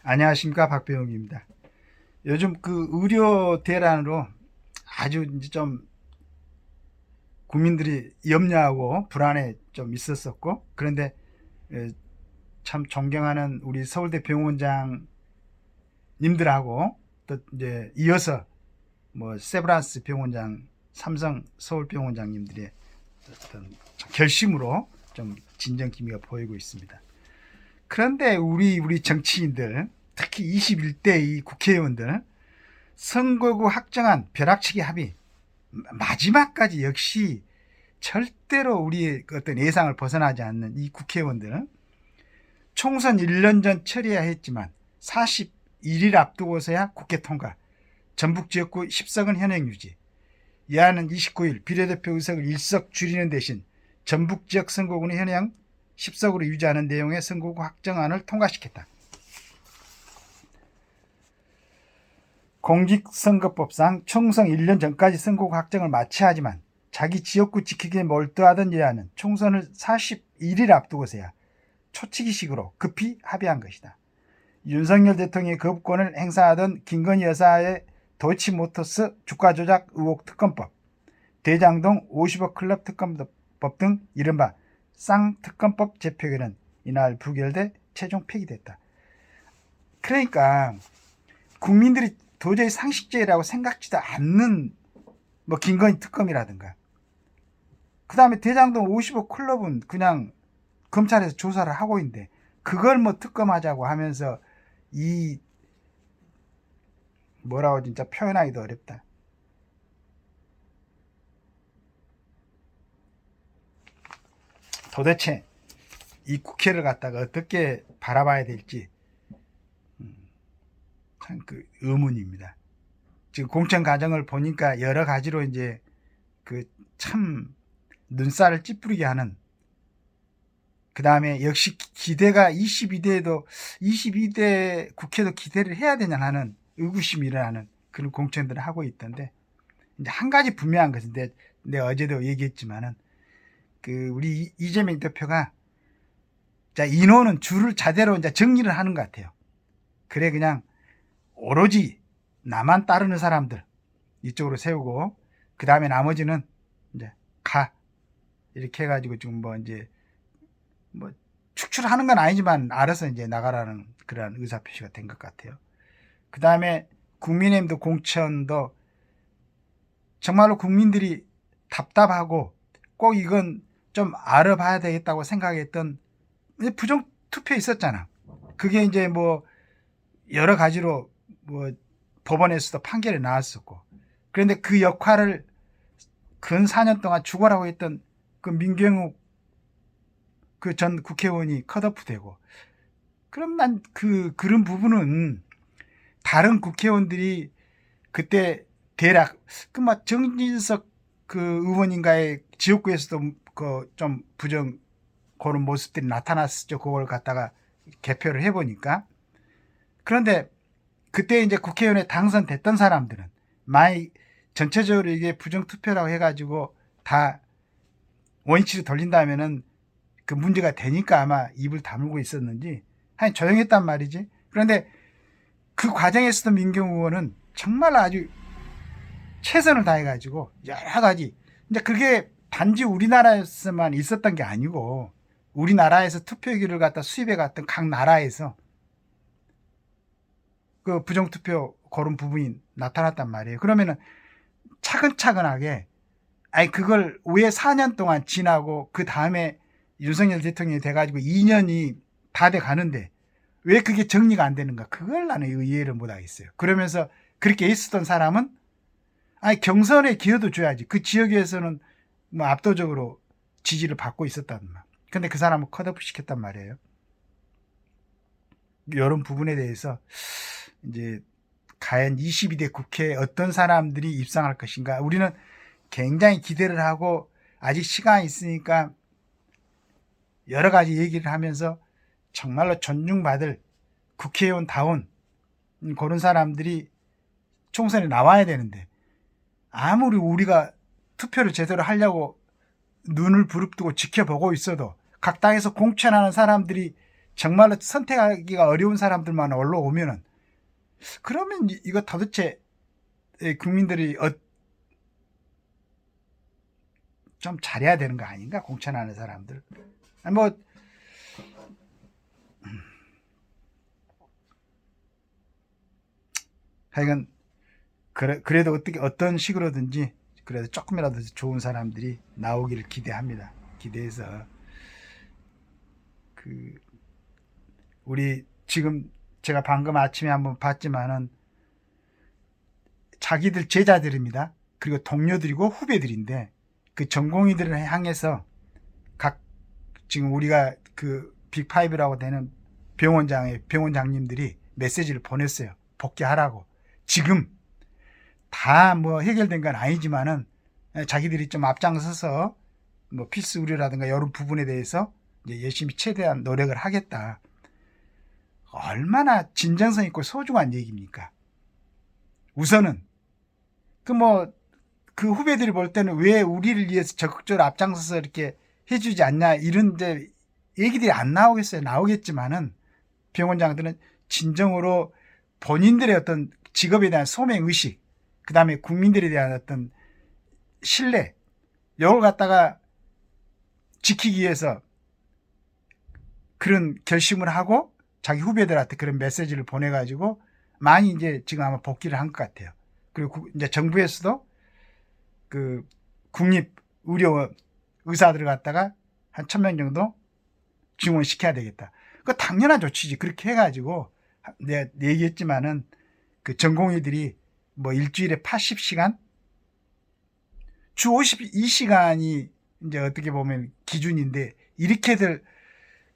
안녕하십니까, 박병욱입니다. 요즘 그 의료 대란으로 아주 이제 좀 국민들이 염려하고 불안에 좀 있었었고, 그런데 에, 참 존경하는 우리 서울대 병원장님들하고 또 이제 이어서 뭐 세브란스 병원장, 삼성 서울병원장님들의 어떤 결심으로 좀 진정 기미가 보이고 있습니다. 그런데 우리 정치인들, 특히 21대 이 국회의원들, 선거구 확정한 벼락치기 합의 마지막까지 역시 절대로 우리의 어떤 예상을 벗어나지 않는 이 국회의원들은 총선 1년 전 처리해야 했지만 41일 앞두고서야 국회 통과, 전북지역구 10석은 현행 유지, 여야는 29일 비례대표 의석을 1석 줄이는 대신 전북지역 선거구는 현행 10석으로 유지하는 내용의 선거구 확정안을 통과시켰다. 공직선거법상 총선 1년 전까지 선거구 확정을 마쳐야 하지만 자기 지역구 지키기에 몰두하던 여야는 총선을 41일 앞두고서야 초치기식으로 급히 합의한 것이다. 윤석열 대통령의 거부권을 행사하던 김건희 여사의 도이치모터스 주가 조작 의혹 특검법, 대장동 50억 클럽 특검법 등 이른바 쌍특검법 재표결은 이날 부결돼 최종 폐기됐다. 그러니까 국민들이 도저히 상식적이라고 생각지도 않는 뭐 김건희 특검이라든가, 그 다음에 대장동 50억 클럽은 그냥 검찰에서 조사를 하고 있는데 그걸 뭐 특검하자고 하면서 이 뭐라고 진짜 표현하기도 어렵다. 도대체 이 국회를 갖다가 어떻게 바라봐야 될지 참 그 의문입니다. 지금 공천 과정을 보니까 여러 가지로 이제 그 참 눈살을 찌푸리게 하는, 그 다음에 역시 기대가 22대 국회도 기대를 해야 되냐 하는 의구심이 일어나는 그런 공천들을 하고 있던데, 이제 한 가지 분명한 것은 내가 어제도 얘기했지만은 그 우리 이재명 대표가 자 인원은 줄을 자대로 이제 정리를 하는 것 같아요. 그래 그냥 오로지 나만 따르는 사람들 이쪽으로 세우고 그 다음에 나머지는 이제 가 이렇게 해가지고 지금 뭐 이제 뭐 축출하는 건 아니지만 알아서 이제 나가라는 그런 의사 표시가 된 것 같아요. 그 다음에 국민의힘도 공천도 정말로 국민들이 답답하고 꼭 이건 좀 알아봐야 되겠다고 생각했던 부정 투표 있었잖아. 그게 이제 뭐 여러 가지로 뭐 법원에서도 판결이 나왔었고, 그런데 그 역할을 근 4년 동안 죽어라고 했던 그 민경욱 그 전 국회의원이 컷오프 되고, 그럼 난 그런 부분은 다른 국회의원들이 그때 대략 그막 정진석 그 의원인가의 지역구에서도 그 좀 부정 그런 모습들이 나타났었죠. 그걸 갖다가 개표를 해보니까. 그런데 그때 이제 국회의원에 당선됐던 사람들은 많이 전체적으로 이게 부정투표라고 해가지고 다 원위치로 돌린다면은 그 문제가 되니까 아마 입을 다물고 있었는지 하여간 조용했단 말이지. 그런데 그 과정에서도 민경우 의원은 정말 아주 최선을 다해가지고 여러 가지, 이제 그게 단지 우리나라에서만 있었던 게 아니고 우리나라에서 투표기를 갖다 수입해 갔던 각 나라에서 그 부정투표 그런 부분이 나타났단 말이에요. 그러면은 차근차근하게, 아니 그걸 왜 4년 동안 지나고 그 다음에 윤석열 대통령이 돼가지고 2년이 다 돼 가는데 왜 그게 정리가 안 되는가? 그걸 나는 이해를 못 하겠어요. 그러면서 그렇게 있었던 사람은 아니 경선에 기여도 줘야지. 그 지역에서는 뭐 압도적으로 지지를 받고 있었단 말. 근데 그 사람을 컷오프 시켰단 말이에요. 이런 부분에 대해서 이제 과연 22대 국회에 어떤 사람들이 입성할 것인가, 우리는 굉장히 기대를 하고 아직 시간이 있으니까 여러 가지 얘기를 하면서 정말로 존중받을 국회의원다운 그런 사람들이 총선에 나와야 되는데, 아무리 우리가 투표를 제대로 하려고 눈을 부릅뜨고 지켜보고 있어도 각 당에서 공천하는 사람들이 정말로 선택하기가 어려운 사람들만 올라오면은 그러면 이거 도대체 국민들이 좀 잘해야 되는 거 아닌가? 공천하는 사람들. 뭐 하여간 그래도 어떤 식으로든지 그래도 조금이라도 좋은 사람들이 나오기를 기대합니다. 기대해서 우리 지금 제가 방금 아침에 한번 봤지만은 자기들 제자들입니다. 그리고 동료들이고 후배들인데 그 전공의들을 향해서 각 지금 우리가 그 빅5라고 되는 병원장님들이 메시지를 보냈어요. 복귀하라고. 지금 다 뭐 해결된 건 아니지만은 자기들이 좀 앞장서서 뭐 필수 의료라든가 여러 부분에 대해서 이제 열심히 최대한 노력을 하겠다. 얼마나 진정성 있고 소중한 얘기입니까? 우선은 그 후배들이 볼 때는 왜 우리를 위해서 적극적으로 앞장서서 이렇게 해주지 않냐 이런 이제 얘기들이 안 나오겠어요. 나오겠지만은 병원장들은 진정으로 본인들의 어떤 직업에 대한 소명의식, 그 다음에 국민들에 대한 어떤 신뢰, 이걸 갖다가 지키기 위해서 그런 결심을 하고 자기 후배들한테 그런 메시지를 보내가지고 많이 이제 지금 아마 복귀를 한 것 같아요. 그리고 이제 정부에서도 그 국립 의료 의사들을 갖다가 한 1000명 정도 증원시켜야 되겠다. 그 당연한 조치지. 그렇게 해가지고 내가 얘기했지만은 그 전공의들이 뭐 일주일에 80시간, 주 52시간이 이제 어떻게 보면 기준인데 이렇게들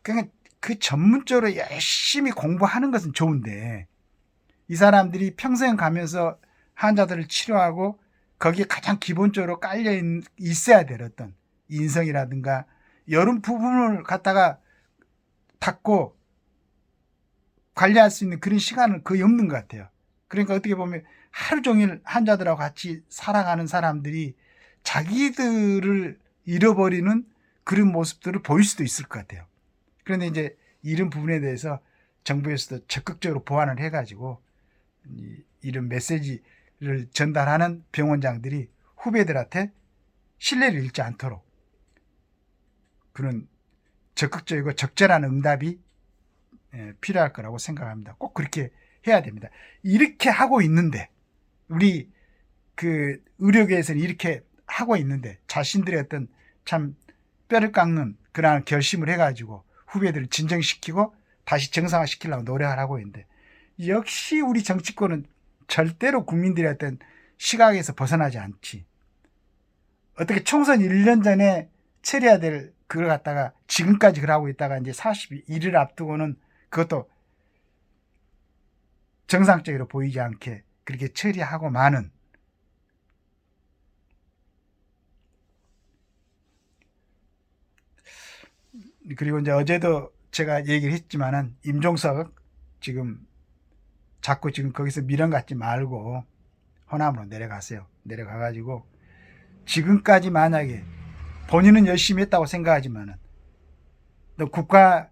그냥 그 전문적으로 열심히 공부하는 것은 좋은데 이 사람들이 평생 가면서 환자들을 치료하고 거기에 가장 기본적으로 깔려 있어야 될 어떤 인성이라든가 여러 부분을 갖다가 닦고 관리할 수 있는 그런 시간은 거의 없는 것 같아요. 그러니까 어떻게 보면 하루 종일 환자들하고 같이 살아가는 사람들이 자기들을 잃어버리는 그런 모습들을 보일 수도 있을 것 같아요. 그런데 이제 이런 부분에 대해서 정부에서도 적극적으로 보완을 해가지고 이런 메시지를 전달하는 병원장들이 후배들한테 신뢰를 잃지 않도록 그런 적극적이고 적절한 응답이 필요할 거라고 생각합니다. 꼭 그렇게 해야 됩니다. 이렇게 하고 있는데 우리 그 의료계에서는 이렇게 하고 있는데 자신들의 어떤 참 뼈를 깎는 그러한 결심을 해가지고 후배들을 진정시키고 다시 정상화시키려고 노력을 하고 있는데 역시 우리 정치권은 절대로 국민들의 어떤 시각에서 벗어나지 않지. 어떻게 총선 1년 전에 처리해야 될 그걸 갖다가 지금까지 그러고 있다가 이제 41일 앞두고는 그것도 정상적으로 보이지 않게 그렇게 처리하고 마는 그리고 이제 어제도 제가 얘기를 했지만은 임종석 지금 자꾸 지금 거기서 미련 갖지 말고 호남으로 내려가세요. 내려가가지고 지금까지 만약에 본인은 열심히 했다고 생각하지만은 또 국가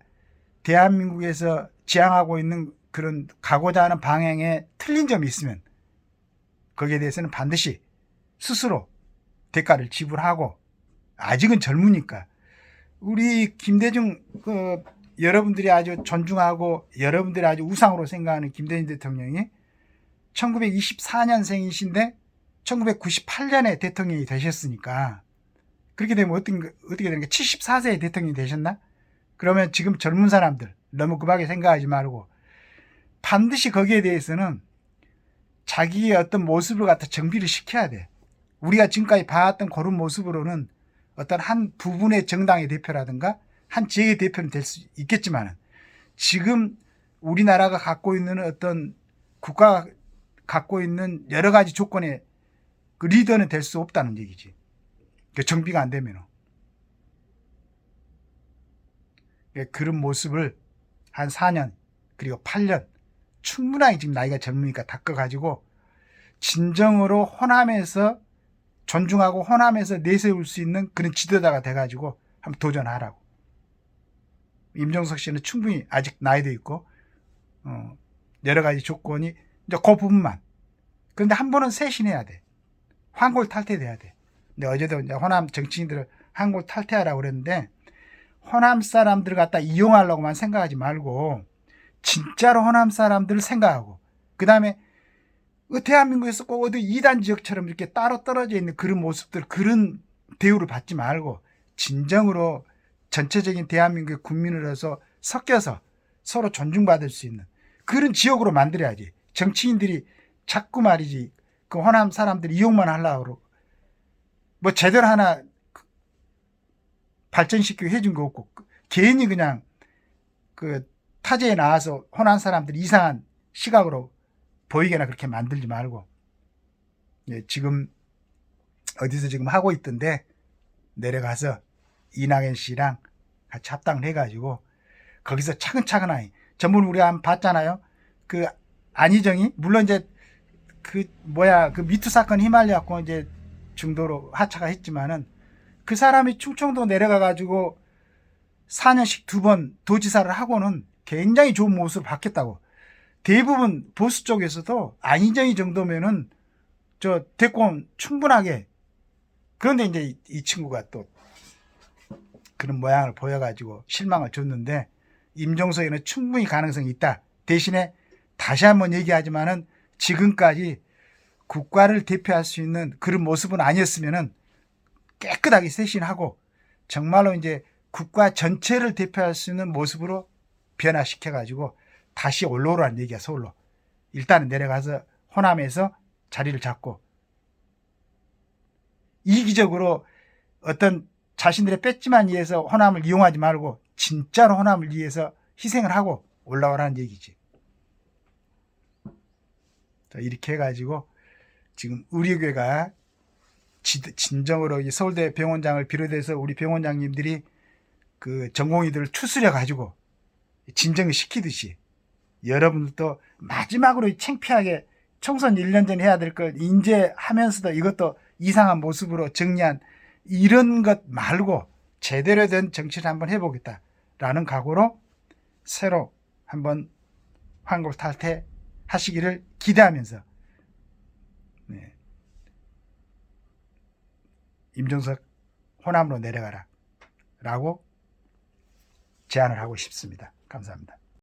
대한민국에서 지향하고 있는 그런 가고자 하는 방향에 틀린 점이 있으면 거기에 대해서는 반드시 스스로 대가를 지불하고 아직은 젊으니까 우리 김대중 여러분들이 아주 존중하고 여러분들이 아주 우상으로 생각하는 김대중 대통령이 1924년생이신데 1998년에 대통령이 되셨으니까 그렇게 되면 어떻게 되는 게 74세에 대통령이 되셨나? 그러면 지금 젊은 사람들 너무 급하게 생각하지 말고 반드시 거기에 대해서는 자기의 어떤 모습을 갖다 정비를 시켜야 돼. 우리가 지금까지 봐왔던 그런 모습으로는 어떤 한 부분의 정당의 대표라든가 한 지역의 대표는 될 수 있겠지만 지금 우리나라가 갖고 있는 어떤 국가가 갖고 있는 여러 가지 조건의 그 리더는 될 수 없다는 얘기지. 그 정비가 안 되면. 그런 모습을 한 4년 그리고 8년 충분하게 지금 나이가 젊으니까 닦아가지고 진정으로 호남에서 존중하고 호남에서 내세울 수 있는 그런 지도자가 돼가지고 한번 도전하라고. 임종석 씨는 충분히 아직 나이도 있고 여러 가지 조건이 이제 그 부분만. 그런데 한 번은 쇄신해야 돼. 황골 탈퇴돼야 돼. 근데 어제도 이제 호남 정치인들을 황골 탈퇴하라고 그랬는데 호남 사람들을 갖다 이용하려고만 생각하지 말고 진짜로 호남 사람들을 생각하고 그 다음에 대한민국에서 꼭 어디 이단 지역처럼 이렇게 따로 떨어져 있는 그런 모습들 그런 대우를 받지 말고 진정으로 전체적인 대한민국의 국민으로서 섞여서 서로 존중받을 수 있는 그런 지역으로 만들어야지. 정치인들이 자꾸 말이지 그 호남 사람들이 이용만 하려고 그러고 뭐 제대로 하나 발전시키고 해준 거 없고 괜히 그냥 그 타지에 나와서 호남 사람들이 이상한 시각으로 보이게나 그렇게 만들지 말고 지금 어디서 지금 하고 있던데 내려가서 이낙연 씨랑 같이 합당을 해가지고 거기서 차근차근하게 전부 우리가 한번 봤잖아요. 그 안희정이 물론 이제 그 미투 사건 휘말려갖고 이제 중도로 하차가 했지만은 그 사람이 충청도 내려가가지고 4년씩 2번 도지사를 하고는 굉장히 좋은 모습을 바뀌었다고. 대부분 보수 쪽에서도 안희정이 정도면은 저 대권 충분하게. 그런데 이제 이 친구가 또 그런 모양을 보여가지고 실망을 줬는데 임종석에는 충분히 가능성이 있다. 대신에 다시 한번 얘기하지만은 지금까지 국가를 대표할 수 있는 그런 모습은 아니었으면은 깨끗하게 쇄신하고 정말로 이제 국가 전체를 대표할 수 있는 모습으로 변화시켜가지고 다시 올라오라는 얘기야. 서울로. 일단은 내려가서 호남에서 자리를 잡고 이기적으로 어떤 자신들의 뺏지만 위해서 호남을 이용하지 말고 진짜로 호남을 위해서 희생을 하고 올라오라는 얘기지. 자, 이렇게 해가지고 지금 우리 교회가 진정으로 서울대 병원장을 비롯해서 우리 병원장님들이 그 전공의들을 추스려 가지고 진정을 시키듯이 여러분들도 마지막으로 창피하게 총선 1년 전에 해야 될 걸 인제하면서도 이것도 이상한 모습으로 정리한 이런 것 말고 제대로 된 정치를 한번 해보겠다라는 각오로 새로 한번 황골 탈퇴 하시기를 기대하면서 임종석 호남으로 내려가라 라고 제안을 하고 싶습니다. 감사합니다.